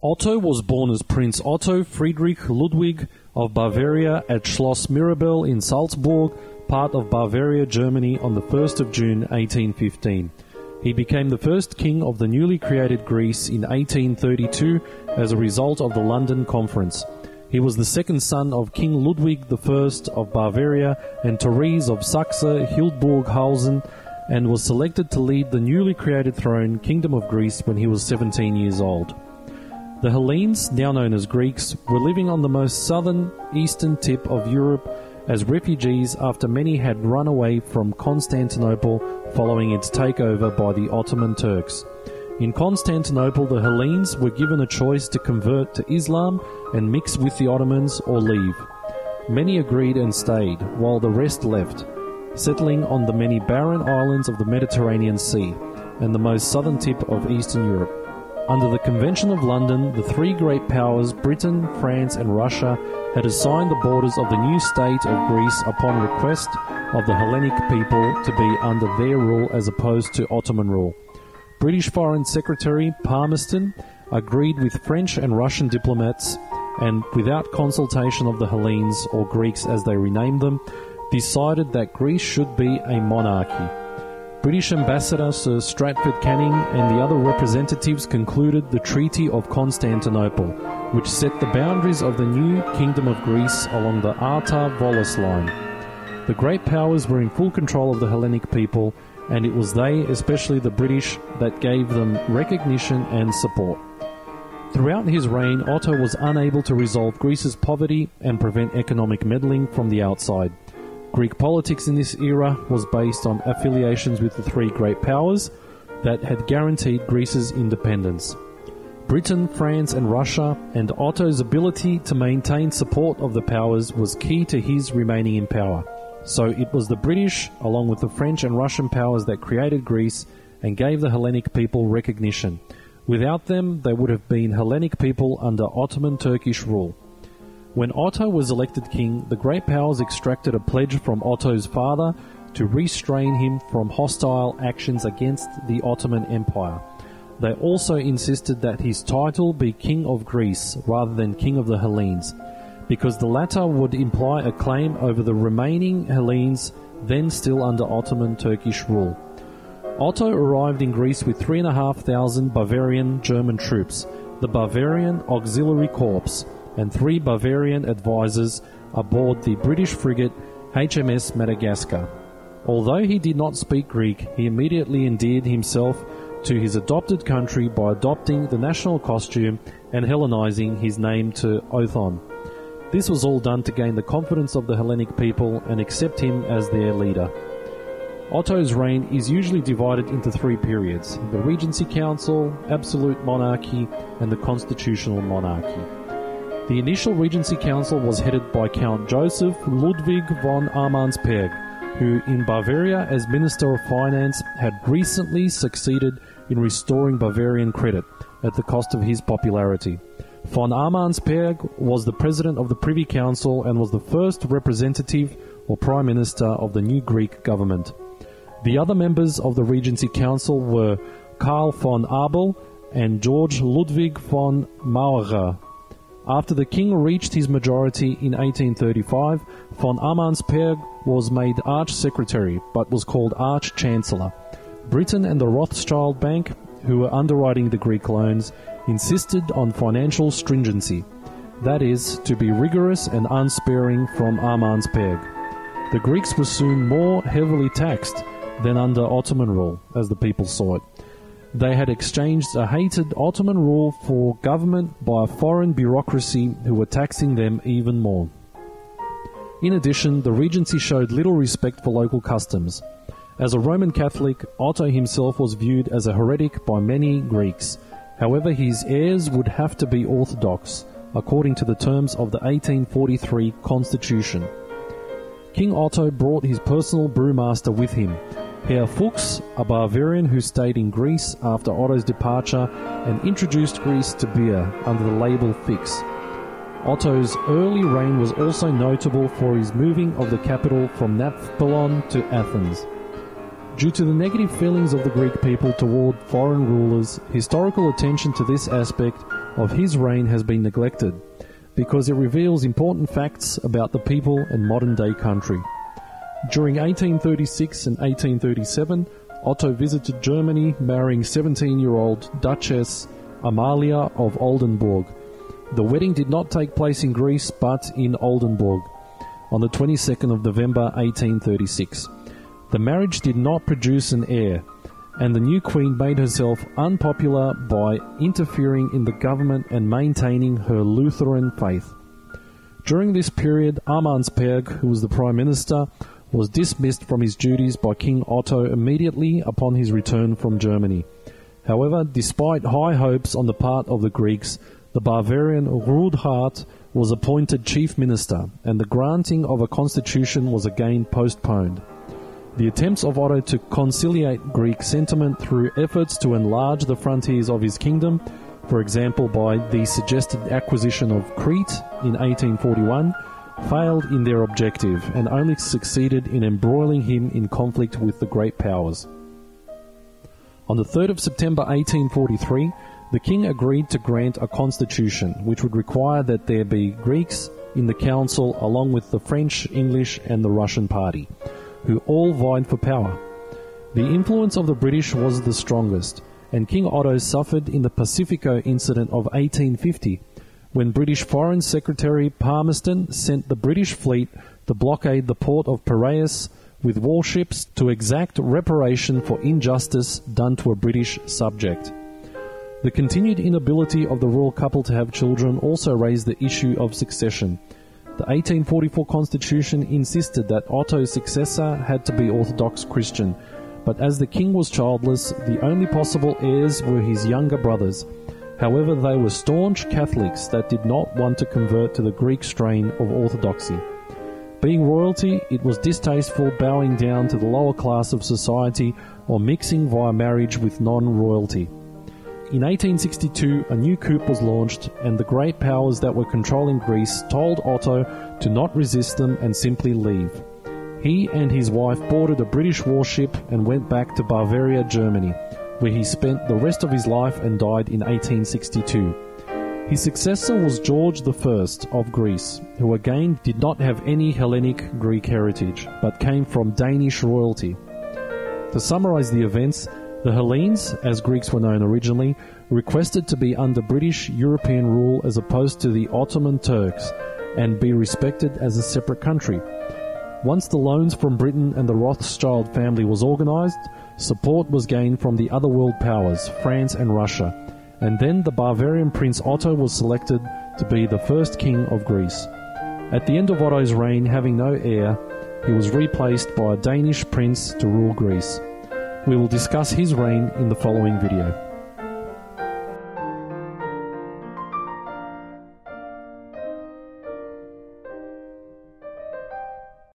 Otto was born as Prince Otto Friedrich Ludwig of Bavaria at Schloss Mirabell in Salzburg, part of Bavaria, Germany, on the 1st of June 1815. He became the first king of the newly created Greece in 1832 as a result of the London Conference. He was the second son of King Ludwig I of Bavaria and Therese of Saxe-Hildburghausen, and was selected to lead the newly created throne, Kingdom of Greece, when he was 17 years old. The Hellenes, now known as Greeks, were living on the most southern eastern tip of Europe as refugees after many had run away from Constantinople following its takeover by the Ottoman Turks. In Constantinople, the Hellenes were given a choice to convert to Islam and mix with the Ottomans or leave. Many agreed and stayed, while the rest left, settling on the many barren islands of the Mediterranean Sea and the most southern tip of Eastern Europe. Under the Convention of London, the three great powers, Britain, France and Russia, had assigned the borders of the new state of Greece upon request of the Hellenic people to be under their rule as opposed to Ottoman rule. British Foreign Secretary Palmerston agreed with French and Russian diplomats and, without consultation of the Hellenes, or Greeks as they renamed them, decided that Greece should be a monarchy. British Ambassador Sir Stratford Canning and the other representatives concluded the Treaty of Constantinople, which set the boundaries of the new Kingdom of Greece along the Arta-Volos line. The great powers were in full control of the Hellenic people, and it was they, especially the British, that gave them recognition and support. Throughout his reign, Otto was unable to resolve Greece's poverty and prevent economic meddling from the outside. Greek politics in this era was based on affiliations with the three great powers that had guaranteed Greece's independence: Britain, France and Russia, and Otto's ability to maintain support of the powers was key to his remaining in power. So it was the British, along with the French and Russian powers, that created Greece and gave the Hellenic people recognition. Without them, they would have been Hellenic people under Ottoman Turkish rule. When Otto was elected king, the great powers extracted a pledge from Otto's father to restrain him from hostile actions against the Ottoman Empire. They also insisted that his title be King of Greece rather than King of the Hellenes, because the latter would imply a claim over the remaining Hellenes then still under Ottoman Turkish rule. Otto arrived in Greece with 3,500 Bavarian German troops, the Bavarian Auxiliary Corps, and 3 Bavarian advisors aboard the British frigate HMS Madagascar. Although he did not speak Greek, he immediately endeared himself to his adopted country by adopting the national costume and Hellenizing his name to Othon. This was all done to gain the confidence of the Hellenic people and accept him as their leader. Otto's reign is usually divided into 3 periods: the Regency Council, Absolute Monarchy, and the Constitutional Monarchy. The initial Regency Council was headed by Count Joseph Ludwig von Armansperg, who in Bavaria as Minister of Finance had recently succeeded in restoring Bavarian credit at the cost of his popularity. Von Armansperg was the president of the Privy Council and was the first representative or prime minister of the new Greek government. The other members of the Regency Council were Karl von Abel and George Ludwig von Maurer. After the king reached his majority in 1835, von Armansperg was made Arch-Secretary, but was called Arch-Chancellor. Britain and the Rothschild Bank, who were underwriting the Greek loans, insisted on financial stringency, that is, to be rigorous and unsparing from Armansperg. The Greeks were soon more heavily taxed than under Ottoman rule, as the people saw it. They had exchanged a hated Ottoman rule for government by a foreign bureaucracy who were taxing them even more. In addition, the Regency showed little respect for local customs. As a Roman Catholic, Otto himself was viewed as a heretic by many Greeks. However, his heirs would have to be Orthodox, according to the terms of the 1843 Constitution. King Otto brought his personal brewmaster with him, Herr Fuchs, a Bavarian who stayed in Greece after Otto's departure and introduced Greece to beer under the label Fix. Otto's early reign was also notable for his moving of the capital from Nafplon to Athens. Due to the negative feelings of the Greek people toward foreign rulers, historical attention to this aspect of his reign has been neglected, because it reveals important facts about the people and modern-day country. During 1836 and 1837, Otto visited Germany, marrying 17-year-old Duchess Amalia of Oldenburg. The wedding did not take place in Greece, but in Oldenburg, on the 22nd of November 1836. The marriage did not produce an heir, and the new queen made herself unpopular by interfering in the government and maintaining her Lutheran faith. During this period, Amandsberg, who was the prime minister, was dismissed from his duties by King Otto immediately upon his return from Germany. However, despite high hopes on the part of the Greeks, the Bavarian Rothschild was appointed chief minister, and the granting of a constitution was again postponed. The attempts of Otto to conciliate Greek sentiment through efforts to enlarge the frontiers of his kingdom, for example by the suggested acquisition of Crete in 1841, failed in their objective and only succeeded in embroiling him in conflict with the great powers. On the 3rd of September 1843, the king agreed to grant a constitution which would require that there be Greeks in the council along with the French, English and the Russian party, who all vied for power. The influence of the British was the strongest, and King Otto suffered in the Pacifico incident of 1850, when British Foreign Secretary Palmerston sent the British fleet to blockade the port of Piraeus with warships to exact reparation for injustice done to a British subject. The continued inability of the royal couple to have children also raised the issue of succession. The 1844 constitution insisted that Otto's successor had to be Orthodox Christian, but as the king was childless, the only possible heirs were his younger brothers. However, they were staunch Catholics that did not want to convert to the Greek strain of orthodoxy. Being royalty, it was distasteful bowing down to the lower class of society or mixing via marriage with non-royalty. In 1862, a new coup was launched, and the great powers that were controlling Greece told Otto to not resist them and simply leave. He and his wife boarded a British warship and went back to Bavaria, Germany, where he spent the rest of his life and died in 1862. His successor was George I of Greece, who again did not have any Hellenic Greek heritage, but came from Danish royalty. To summarize the events, the Hellenes, as Greeks were known originally, requested to be under British European rule as opposed to the Ottoman Turks, and be respected as a separate country. Once the loans from Britain and the Rothschild family was organised, support was gained from the other world powers, France and Russia, and then the Bavarian Prince Otto was selected to be the first king of Greece. At the end of Otto's reign, having no heir, he was replaced by a Danish prince to rule Greece. We will discuss his reign in the following video.